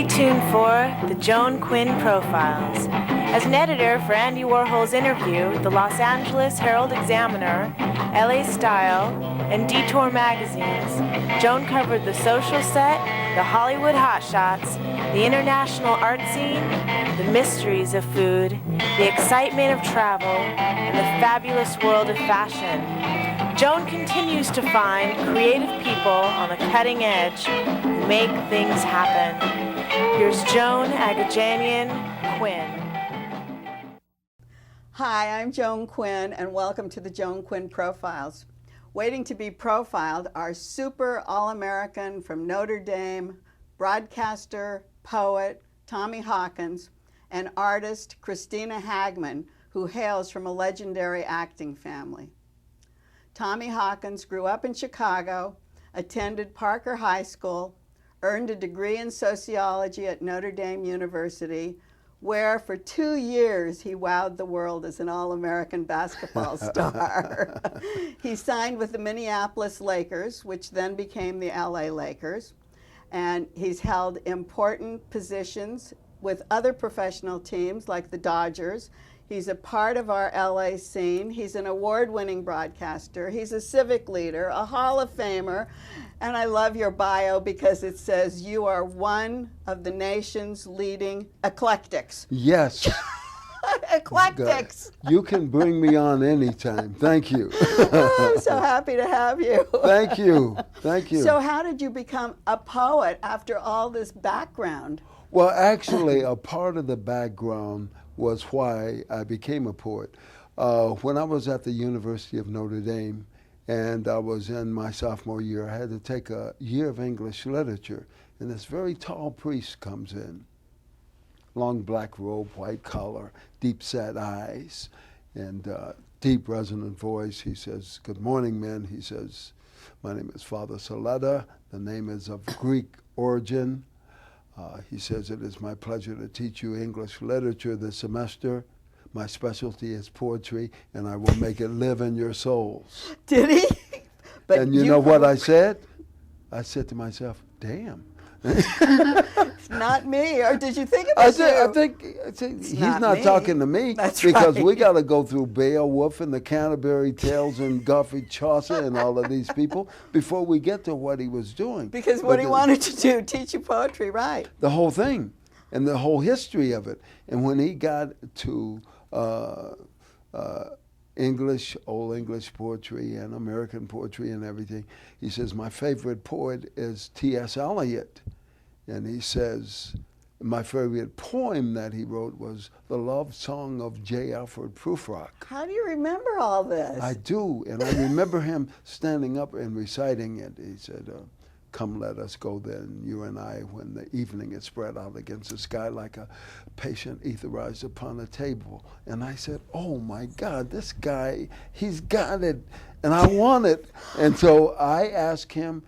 Stay tuned for the Joan Quinn Profiles. As an editor for Andy Warhol's Interview, the Los Angeles Herald-Examiner, LA Style, and Detour magazines, Joan covered the social set, the Hollywood hotshots, the international art scene, the mysteries of food, the excitement of travel, and the fabulous world of fashion. Joan continues to find creative people on the cutting edge who make things happen. Here's Joan Agajanian Quinn. Hi, I'm Joan Quinn, and welcome to the Joan Quinn Profiles. Waiting to be profiled are super All-American from Notre Dame, broadcaster, poet Tommy Hawkins, and artist Kristina Hagman, who hails from a legendary acting family. Tommy Hawkins grew up in Chicago, attended Parker High School, earned a degree in sociology at Notre Dame University, where for 2 years he wowed the world as an All-American basketball star. He signed with the Minneapolis Lakers, which then became the LA Lakers, and he's held important positions with other professional teams like the Dodgers. He's a part of our LA scene. He's an award-winning broadcaster. He's a civic leader, a Hall of Famer. And I love your bio because it says you are one of the nation's leading eclectics. Yes. Eclectics. God. You can bring me on anytime. Thank you. Oh, I'm so happy to have you. Thank you. Thank you. So how did you become a poet after all this background? Well, actually, a part of the background was why I became a poet. When I was at the University of Notre Dame, and I was in my sophomore year, I had to take a year of English literature, and this very tall priest comes in, long black robe, white collar, deep set eyes, and deep resonant voice. He says, "Good morning, men." He says, "My name is Father Saletta. The name is of Greek origin." He says, "It is my pleasure to teach you English literature this semester. My specialty is poetry, and I will make it live in your souls." Did he? But and you know what I said? I said to myself, damn. It's not me. Or did you think it was I think he's not talking to me. That's because right. we got to go through Beowulf and the Canterbury Tales and Geoffrey Chaucer and all of these people before we get to what he was doing. Because what he wanted to do, teach you poetry, right? The whole thing and the whole history of it. And when he got to English, Old English poetry and American poetry and everything, he says, my favorite poet is T.S. Eliot. And he says, my favorite poem that he wrote was The Love Song of J. Alfred Prufrock. How do you remember all this? I do, and I remember him standing up and reciting it. He said, "Come, let us go then, you and I, when the evening is spread out against the sky like a patient etherized upon a table." And I said, oh my God, this guy, he's got it, and I want it. And so I asked him,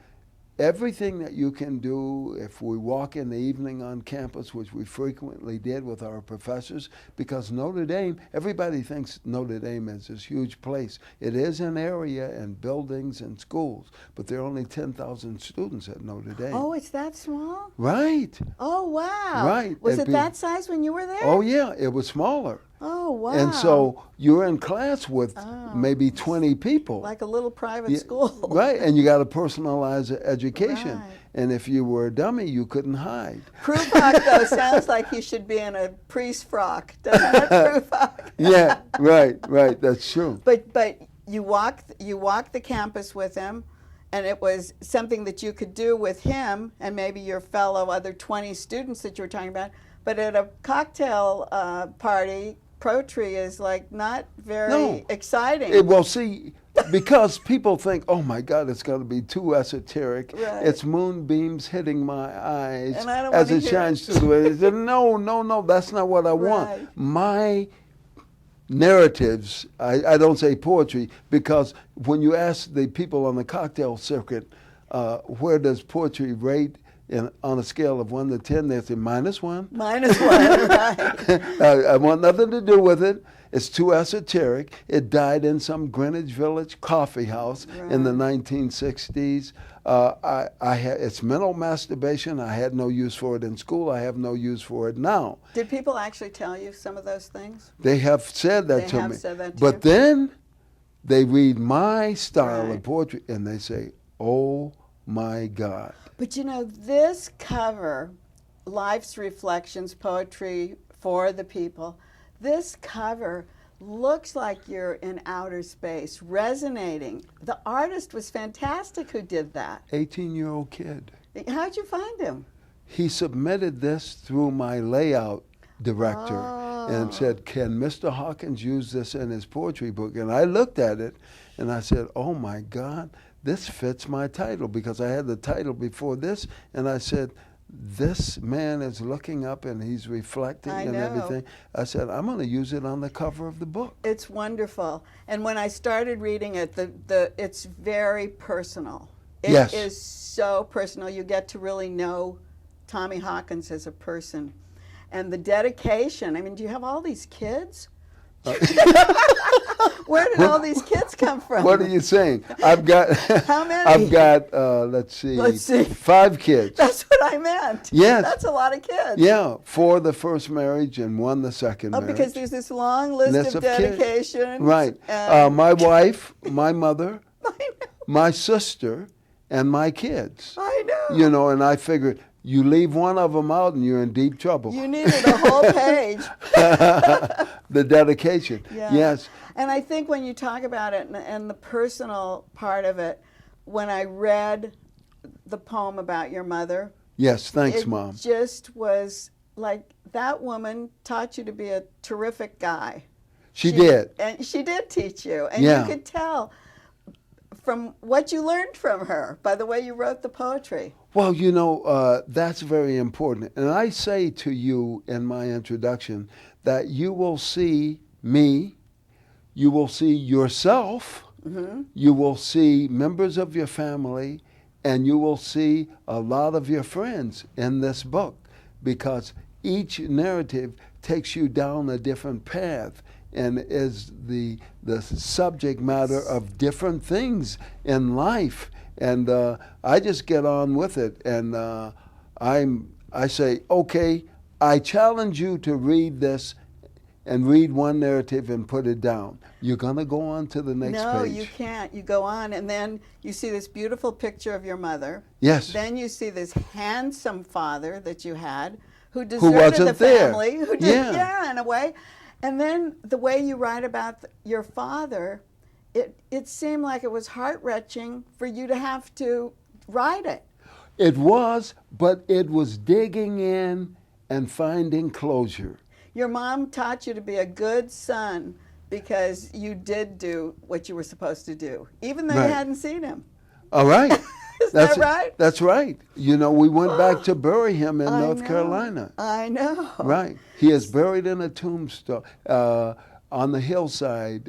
everything that you can do if we walk in the evening on campus, which we frequently did with our professors, because Notre Dame, everybody thinks Notre Dame is this huge place. It is an area and buildings and schools, but there are only 10,000 students at Notre Dame. Oh, it's that small? Right. Oh, wow. Right. Was it that size when you were there? Oh, yeah, it was smaller. Oh, wow. And so you're in class with maybe 20 people. Like a little private school. Right, and you got to personalize education. Right. And if you were a dummy, you couldn't hide. Prufrock, though, sounds like he should be in a priest frock, doesn't it, Prufrock? Yeah, right, that's true. But you walked the campus with him, and it was something that you could do with him and maybe your fellow other 20 students that you were talking about. But at a cocktail party, poetry is like not very exciting. Well, see, because people think, oh my God, it's going to be too esoteric. Right. It's moonbeams hitting my eyes And I don't as wanna it hear shines it. through it. No, that's not what I want. Right. My narratives, I don't say poetry, because when you ask the people on the cocktail circuit, where does poetry rate on a scale of 1 to 10, they say -1. -1, right. I want nothing to do with it. It's too esoteric. It died in some Greenwich Village coffee house in the 1960s. It's mental masturbation. I had no use for it in school. I have no use for it now. Did people actually tell you some of those things? They have said that to me. They have said that to but you? then they read my style Right. of poetry and they say, oh my God. But you know, this cover, Life's Reflections, Poetry for the People, this cover looks like you're in outer space, resonating. The artist was fantastic who did that. 18-year-old kid. How'd you find him? He submitted this through my layout director and said, can Mr. Hawkins use this in his poetry book? And I looked at it and I said, oh my God, this fits my title, because I had the title before this, and I said, this man is looking up and he's reflecting and everything. I said, I'm going to use it on the cover of the book. It's wonderful. And when I started reading it, it's very personal. It is so personal. You get to really know Tommy Hawkins as a person. And the dedication, I mean, do you have all these kids? Where did all these kids come from? What are you saying? I've got How many? I've got let's see 5 kids. That's what I meant. Yes. That's a lot of kids. Yeah, 4 the first marriage and 1 the second marriage. Because there's this long list of dedications. Right. My wife, my mother, my sister, and my kids. I know. You know, and I figured you leave one of them out and you're in deep trouble. You needed a whole page. The dedication. Yeah. Yes. And I think when you talk about it and the personal part of it, when I read the poem about your mother, Yes, thanks, Mom. it just was like that woman taught you to be a terrific guy. She did. And she did teach you. And Yeah. you could tell from what you learned from her by the way you wrote the poetry. Well, you know, that's very important. And I say to you in my introduction that you will see me, you will see yourself, you will see members of your family, and you will see a lot of your friends in this book, because each narrative takes you down a different path and is the subject matter of different things in life. And I just get on with it, and I say, okay, I challenge you to read this and read one narrative and put it down. You're going to go on to the next page. No, you can't. You go on, and then you see this beautiful picture of your mother. Yes. Then you see this handsome father that you had who deserted wasn't the there. family. Who did, yeah, in a way. And then the way you write about your father, it seemed like it was heart-wrenching for you to have to write it. It was, but it was digging in and finding closure. Your mom taught you to be a good son because you did do what you were supposed to do, even though Right. you hadn't seen him. All right. Is that right? That's right. You know, we went back to bury him in I North know. Carolina. I know. Right. He is buried in a tombstone on the hillside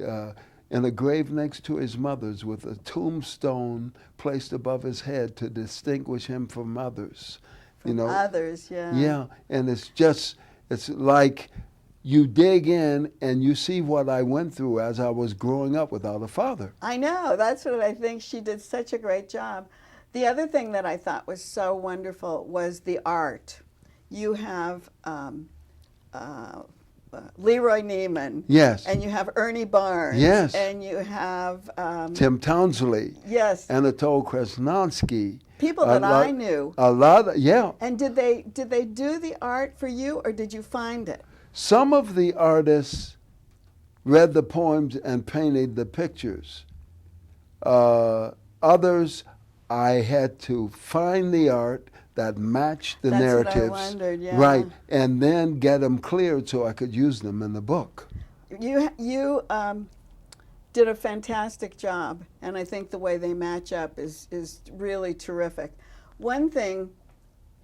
in a grave next to his mother's, with a tombstone placed above his head to distinguish him from others. From others, yeah. Yeah, and it's like you dig in and you see what I went through as I was growing up without a father. I know. That's what I think. She did such a great job. The other thing that I thought was so wonderful was the art. You have Leroy Neiman. Yes. And you have Ernie Barnes. Yes. And you have Tim Townsley. Yes. Anatole Krasnonsky. People that I knew. A lot, yeah. And did they do the art for you, or did you find it? Some of the artists read the poems and painted the pictures. Others, I had to find the art that matched the narratives. That's what I wondered, yeah. Right, and then get them cleared so I could use them in the book. You did a fantastic job, and I think the way they match up is really terrific. One thing,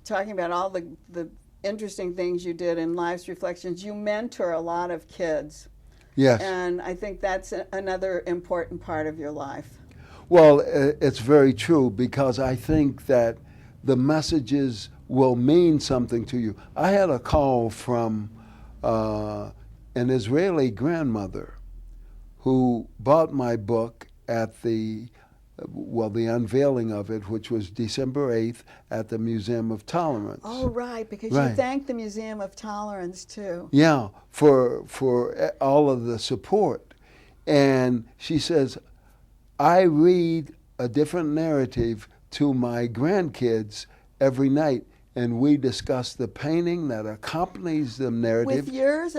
talking about all the interesting things you did in Life's Reflections, you mentor a lot of kids. Yes. And I think that's another important part of your life. Well, it's very true, because I think that the messages will mean something to you. I had a call from an Israeli grandmother who bought my book at the unveiling of it, which was December 8th at the Museum of Tolerance. Oh, right, because Right. you thanked the Museum of Tolerance, too. Yeah, for all of the support. And she says, I read a different narrative to my grandkids every night, and we discuss the painting that accompanies the narrative. With yours?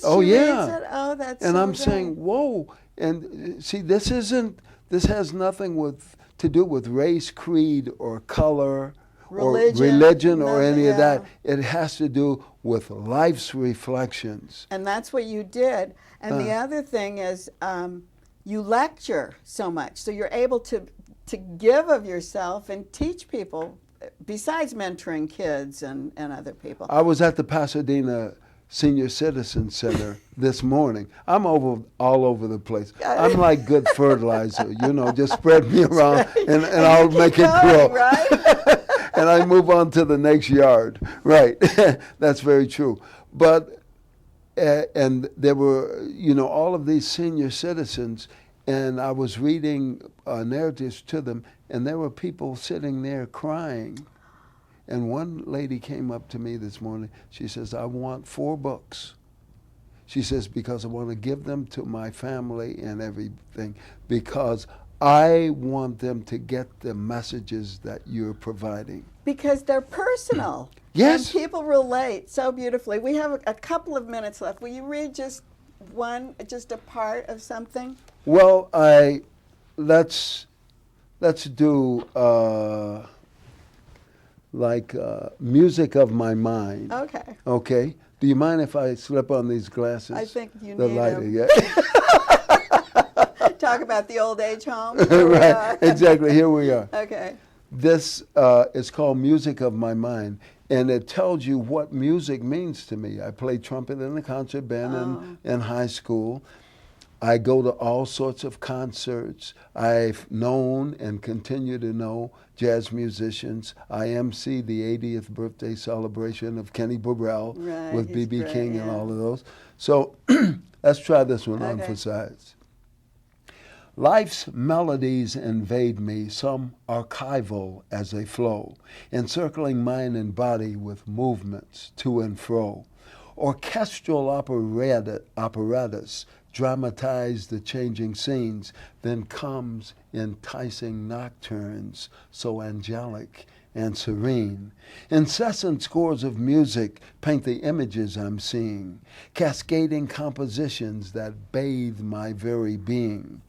Oh, She yeah. reads it? Oh, that's And so I'm great. saying, whoa. And see, this has nothing to do with race, creed, or color, Religion, or nothing, any of that. yeah. It has to do with life's reflections. And that's what you did. And the other thing is you lecture so much. So you're able to give of yourself and teach people, besides mentoring kids and other people. I was at the Pasadena Senior Citizen Center this morning. I'm all over the place. I'm like good fertilizer, just spread me around and I'll make it grow. Right? And I move on to the next yard. Right. That's very true. But, and there were, all of these senior citizens, and I was reading narratives to them, and there were people sitting there crying. And one lady came up to me this morning. She says, I want 4 books. She says, because I want to give them to my family and everything, because I want them to get the messages that you're providing. Because they're personal. Yes. And people relate so beautifully. We have a couple of minutes left. Will you read just a part of something? Well, let's do Music of My Mind. Okay. Okay. Do you mind if I slip on these glasses? I think you The need lighting, them. yeah. Talk about the old age home. Right. Exactly. Here we are. Okay. This is called Music of My Mind, and it tells you what music means to me. I played trumpet in the concert band in high school. I go to all sorts of concerts. I've known and continue to know jazz musicians. I MC the 80th birthday celebration of Kenny Burrell with he's B.B. great, King and yeah. all of those. So let's try this one on Okay. for size. Life's melodies invade me, some archival as they flow, encircling mind and body with movements to and fro. Orchestral apparatus dramatize the changing scenes, then comes enticing nocturnes, so angelic and serene. Incessant scores of music paint the images I'm seeing, cascading compositions that bathe my very being.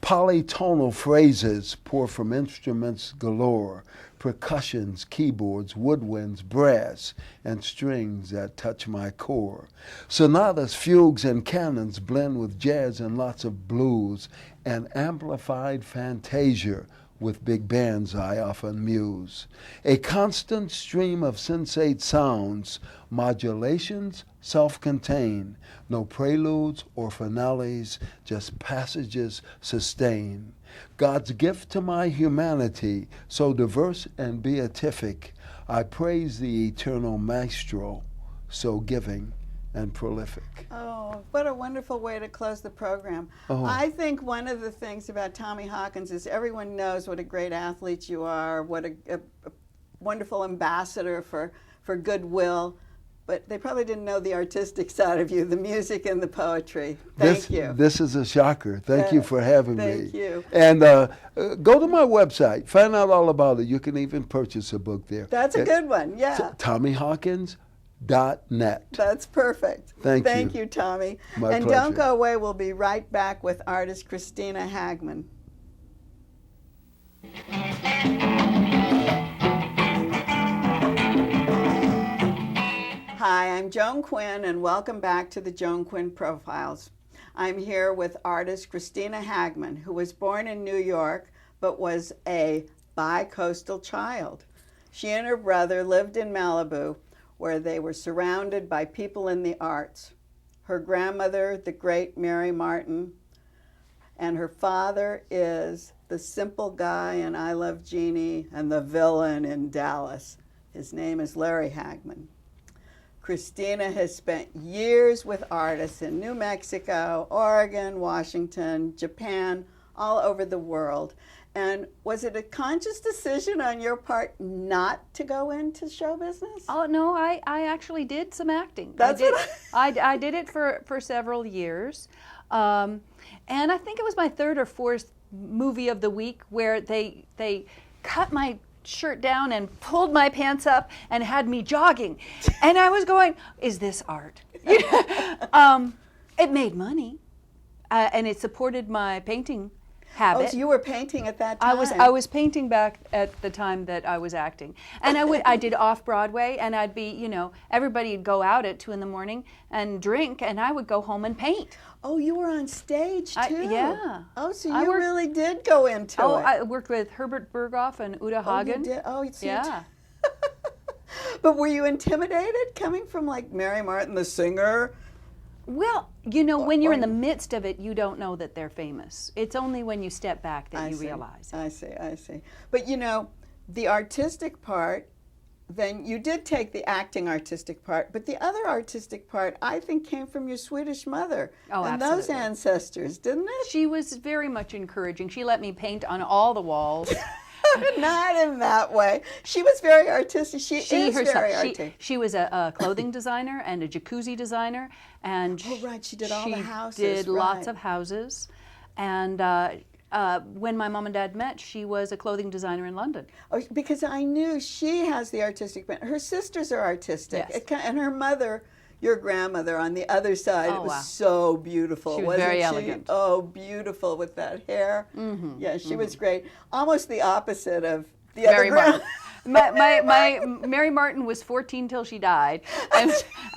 Polytonal phrases pour from instruments galore, percussions, keyboards, woodwinds, brass, and strings that touch my core. Sonatas, fugues, and cannons blend with jazz and lots of blues, and amplified fantasia with big bands I often muse. A constant stream of sensate sounds, modulations self-contained, no preludes or finales, just passages sustain. God's gift to my humanity, so diverse and beatific, I praise the eternal maestro, so giving and prolific. Oh, what a wonderful way to close the program. I think one of the things about Tommy Hawkins is everyone knows what a great athlete you are, what a wonderful ambassador for goodwill, but they probably didn't know the artistic side of you, the music and the poetry. Thank you. This is a shocker. Thank you for having me. Thank you. And go to my website. Find out all about it. You can even purchase a book there. That's a good one, yeah. TommyHawkins.net. That's perfect. Thank you. You, Tommy. My and pleasure. don't go away. We'll be right back with artist Kristina Hagman. Hi, I'm Joan Quinn, and welcome back to the Joan Quinn Profiles. I'm here with artist Kristina Hagman, who was born in New York, but was a bi-coastal child. She and her brother lived in Malibu, where they were surrounded by people in the arts. Her grandmother, the great Mary Martin, and her father is the simple guy in I Love Jeannie and the villain in Dallas. His name is Larry Hagman. Kristina has spent years with artists in New Mexico, Oregon, Washington, Japan, all over the world. And was it a conscious decision on your part not to go into show business? Oh no, I actually did some acting. That's I did it for several years, and I think it was my third or fourth movie of the week where they cut my shirt down and pulled my pants up and had me jogging, and I was going, "Is this art?" It made money, and it supported my painting habit. Oh, so you were painting at that time? I was painting back at the time that I was acting, and I did off Broadway, and I'd be, you know, everybody'd go out at 2 a.m. and drink, and I would go home and paint. Oh, you were on stage too? Yeah. Oh, so you really did go into it. I worked with Herbert Berghoff and Uta Hagen. Oh, you did? Oh, so yeah. But were you intimidated coming from like Mary Martin, the singer? Well, you know, when you're in the midst of it, you don't know that they're famous. It's only when you step back that you realize. I see. But you know, the artistic part, then you did take the acting artistic part, but the other artistic part, I think, came from your Swedish mother and those ancestors, didn't it? She was very much encouraging. She let me paint on all the walls. Not in that way. She was very artistic. She is very artistic. She was a clothing designer and a jacuzzi designer, and she did all the houses. She did lots of houses, and when my mom and dad met, she was a clothing designer in London. Oh, because I knew she has the artistic bent. Her sisters are artistic, and her mother, your grandmother, on the other side, was so beautiful. She was very elegant. Oh, beautiful with that hair. Mm-hmm. Yeah, she was great. Almost the opposite of the other grandmother. My Mary Martin was 14 till she died, and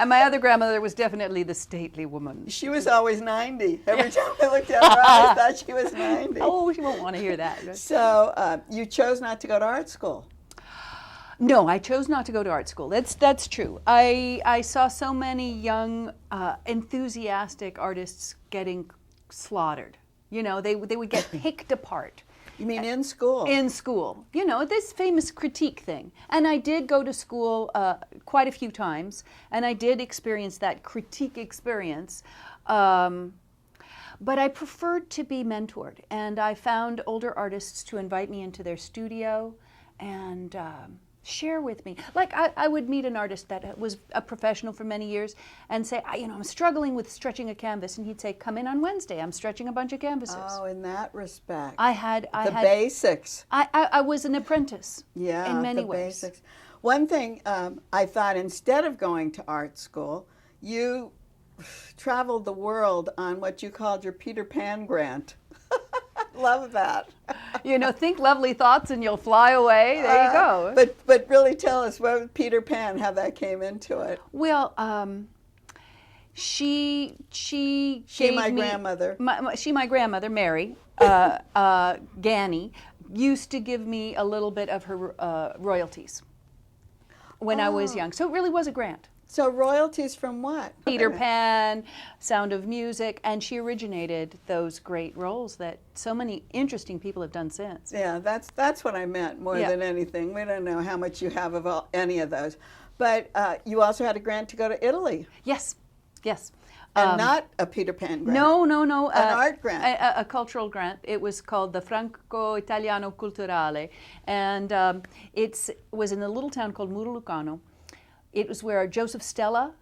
my other grandmother was definitely the stately woman. She was always 90. Every time I looked at her, I thought she was 90. Oh, she won't want to hear that. So you chose not to go to art school. No, I chose not to go to art school. That's true. I saw so many young, enthusiastic artists getting slaughtered. You know, they would get picked apart. You mean in school? In school. You know, this famous critique thing. And I did go to school quite a few times, and I did experience that critique experience. But I preferred to be mentored, and I found older artists to invite me into their studio and share with me. Like I would meet an artist that was a professional for many years and say, I'm struggling with stretching a canvas, and he'd say, come in on Wednesday, I'm stretching a bunch of canvases. Oh, in that respect. I had basics. I was an apprentice in many ways. Basics. One thing I thought, instead of going to art school, you traveled the world on what you called your Peter Pan grant. Love that. Think lovely thoughts and you'll fly away. There you go. But really tell us, what was Peter Pan, how that came into it? Well, she my grandmother. My grandmother, Mary, Ganny, used to give me a little bit of her royalties when I was young. So it really was a grant. So royalties from what? Peter Pan, Sound of Music, and she originated those great roles that so many interesting people have done since. Yeah, that's what I meant more than anything. We don't know how much you have of any of those. But you also had a grant to go to Italy. Yes. And not a Peter Pan grant. No. An art grant. A cultural grant. It was called the Franco-Italiano Culturale, and it was in a little town called Murulucano. It was where Joseph Stella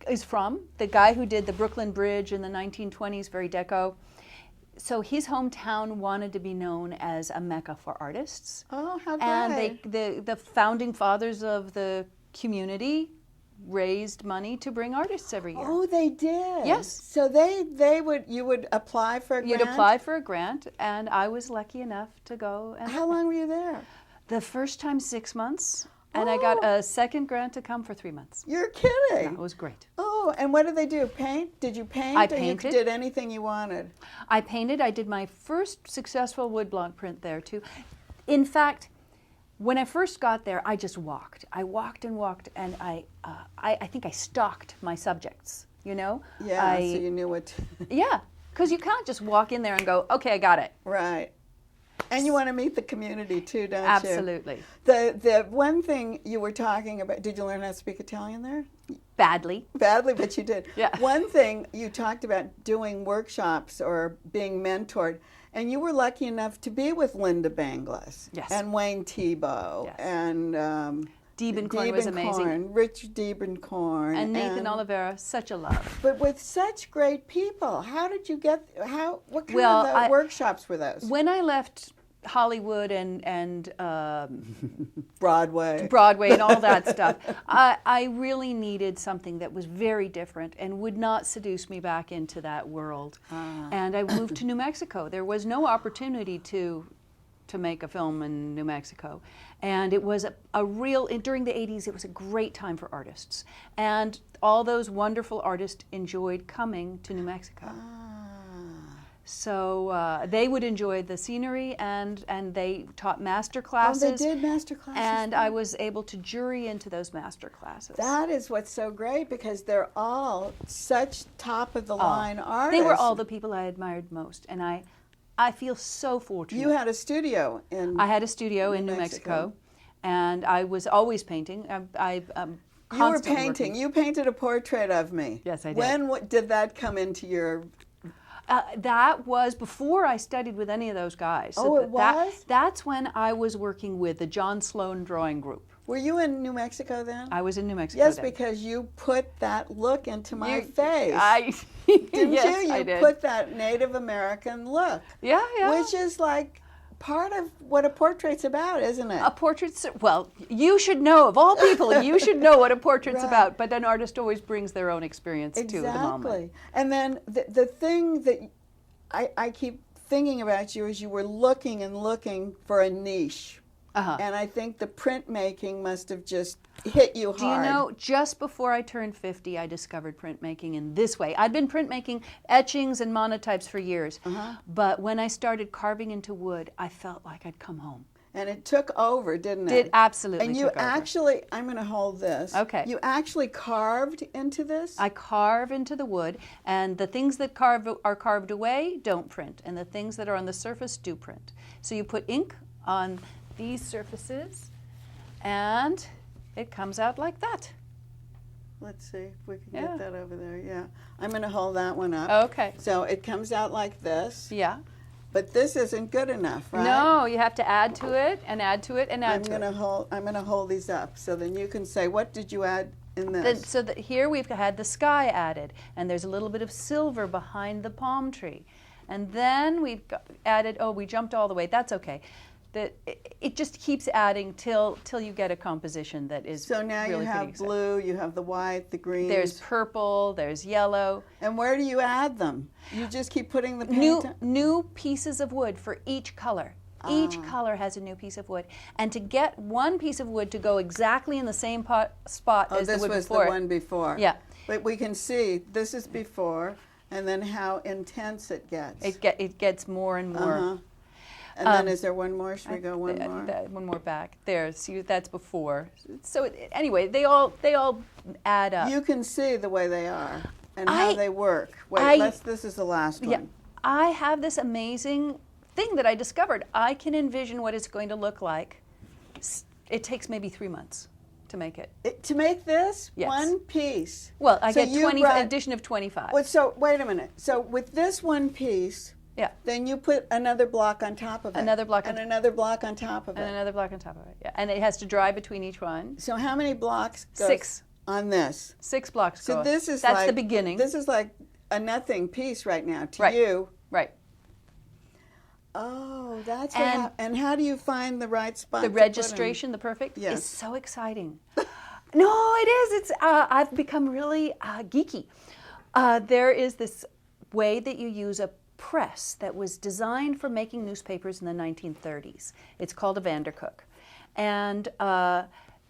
is from, the guy who did the Brooklyn Bridge in the 1920s, very deco. So his hometown wanted to be known as a mecca for artists. Oh, how great. And the founding fathers of the community raised money to bring artists every year. Oh, they did? Yes. So you would apply for a grant? You'd apply for a grant, and I was lucky enough to go. And how long were you there? The first time 6 months. And I got a second grant to come for 3 months. You're kidding. Yeah, it was great. Oh, and what did they do? Paint? Did you paint? I painted. You did anything you wanted? I painted. I did my first successful woodblock print there, too. In fact, when I first got there, I just walked. I walked, and I think I stalked my subjects, Yeah, so you knew what to... Yeah, because you can't just walk in there and go, okay, I got it. Right. And you want to meet the community too, don't you? Absolutely. The one thing you were talking about, did you learn how to speak Italian there? Badly. Badly, but you did. Yeah. One thing you talked about doing workshops or being mentored, and you were lucky enough to be with Linda Banglas. Yes. And Wayne Thiebaud. Yes. And Diebenkorn was amazing. Richard Diebenkorn. And Nathan Oliveira, such a love. But with such great people, how did you get, what kind Well, of workshops were those? When I left Hollywood and Broadway. Broadway and all that stuff, I really needed something that was very different and would not seduce me back into that world. And I moved to New Mexico. There was no opportunity to make a film in New Mexico. And it was a real, during the 80s, it was a great time for artists. And all those wonderful artists enjoyed coming to New Mexico. So they would enjoy the scenery, and they taught master classes. Oh, they did master classes. And I was able to jury into those master classes. That is what's so great, because they're all such top-of-the-line artists. They were all the people I admired most, and I feel so fortunate. You had a studio in I had a studio in New Mexico, and I was always painting. You were painting. You painted a portrait of me. Yes, I did. When did that come into your... That was before I studied with any of those guys. Oh, it was? That's when I was working with the John Sloan Drawing Group. Were you in New Mexico then? I was in New Mexico Yes, then. because you put that look into my face. Didn't Yes, you? You did. put that Native American look. Yeah, yeah. Which is like part of what a portrait's about, isn't it? A portrait's, well, you should know, of all people, you should know what a portrait's Right. about, but an artist always brings their own experience to the moment. Exactly. And then the thing that I keep thinking about you is you were looking and looking for a niche. And I think the printmaking must have just hit you hard. Do you know, just before I turned 50, I discovered printmaking in this way. I'd been printmaking etchings and monotypes for years, but when I started carving into wood, I felt like I'd come home. And it took over, didn't it? It absolutely And you took over. actually, I'm going to hold this. Okay. You actually carved into this? I carve into the wood, and the things that are carved away don't print, and the things that are on the surface do print. So you put ink on these surfaces, and it comes out like that. Let's see if we can Yeah. get that over there. Yeah. I'm going to hold that one up. Okay. So it comes out like this. Yeah. But this isn't good enough, right? No, you have to add to it, and add to it, and add to it. I'm going to hold these up, so then you can say, what did you add in this? So that here we've had the sky added, and there's a little bit of silver behind the palm tree. And then we've added, we jumped all the way, that's okay. It just keeps adding till you get a composition that is So now really you have fitting. blue, you have the white, the green. There's purple, there's yellow. And where do you add them? You just keep putting the paint on? New pieces of wood for each color. Each color has a new piece of wood. And to get one piece of wood to go exactly in the same spot as the wood before. This was the one before. Yeah. But we can see this is before, and then how intense it gets. It gets more and more. And then is there one more? Should we go one more? One more back. There, see, that's before. So anyway, they all add up. You can see the way they are and how they work. Wait, this is the last one. Yeah, I have this amazing thing that I discovered. I can envision what it's going to look like. It takes maybe 3 months to make it. To make this Yes. one piece. Well, I So get you 20, brought- addition of 25. So wait a minute. So with this one piece, Yeah. then you put another block on top of it. Another block on and another block on top of And it. another block on top of it. Yeah, and it has to dry between each one. So how many blocks goes 6. on this? 6 blocks. So go. this is that's like the beginning. This is like a nothing piece right now to Right. you. Right. Oh, that's And- and how do you find the right spot? The to put 'em? registration, the perfect, Yes. is so exciting. No, it is. It's I've become really geeky. There is this way that you use a press that was designed for making newspapers in the 1930s. It's called a Vandercook. And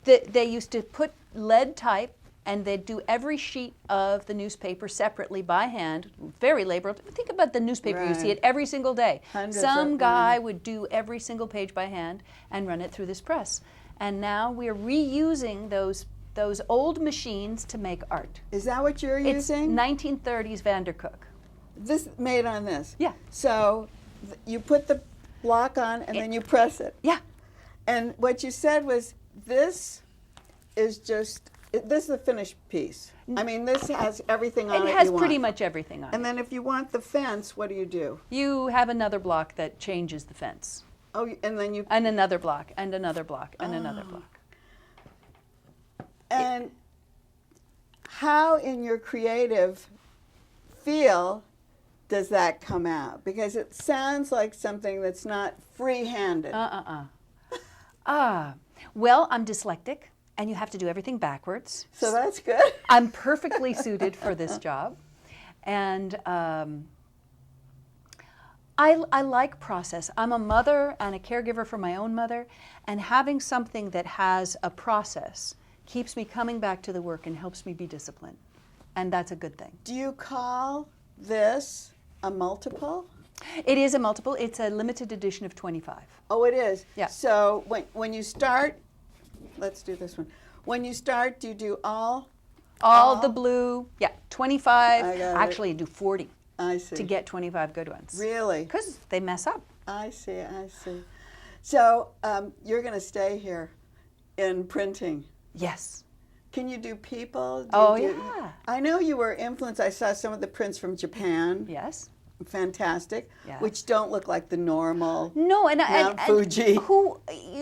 they used to put lead type, and they'd do every sheet of the newspaper separately by hand, very laborious. Think about the newspaper, you see Right. it every single day. Hundreds Some of guy would do every single page by hand and run it through this press. And now we're reusing those old machines to make art. Is that what you're It's using? 1930s Vandercook. This made on this. Yeah. So you put the block on, and then you press it. Yeah. And what you said was, this is the finished piece. I mean, this has everything on it. It has you pretty want. much everything on And it. then if you want the fence, what do? You have another block that changes the fence. Oh, and then you. And another block, and another block, and another block. And how in your creative feel does that come out? Because it sounds like something that's not free-handed. Well, I'm dyslexic, and you have to do everything backwards. So that's good. I'm perfectly suited for this job. And I like process. I'm a mother and a caregiver for my own mother, and having something that has a process keeps me coming back to the work and helps me be disciplined. And that's a good thing. Do you call this a multiple? It is a multiple. It's a limited edition of 25. Oh, it is? Yeah. So when you start, let's do this one. When you start, do you do all The blue, 25. I got it. Actually, I do 40 I see. to get 25 good ones. Really? Because they mess up. I see. So you're going to stay here in printing. Yes. Can you do people? Yeah. I know you were influenced. I saw some of the prints from Japan. Yes. Fantastic. Yeah. Which don't look like the normal. No, and Mount Fuji.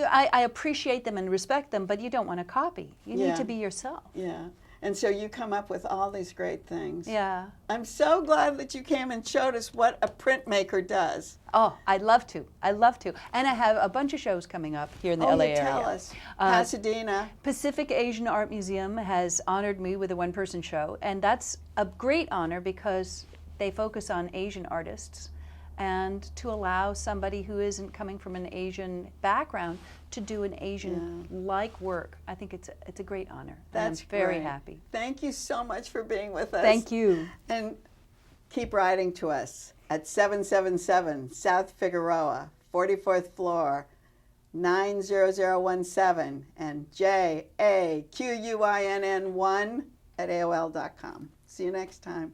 I appreciate them and respect them, but you don't want to copy. You need to be yourself. Yeah. And so you come up with all these great things. Yeah. I'm so glad that you came and showed us what a printmaker does. Oh, I'd love to. And I have a bunch of shows coming up here in the LA area. Tell us. Pasadena. Pacific Asian Art Museum has honored me with a one-person show, and that's a great honor because they focus on Asian artists, and to allow somebody who isn't coming from an Asian background to do an Asian-like work, I think it's a great honor. That's I'm very great. happy. Thank you so much for being with us. Thank you. And keep writing to us at 777 South Figueroa, 44th floor, 90017, and JAQUINN1 at AOL.com. See you next time.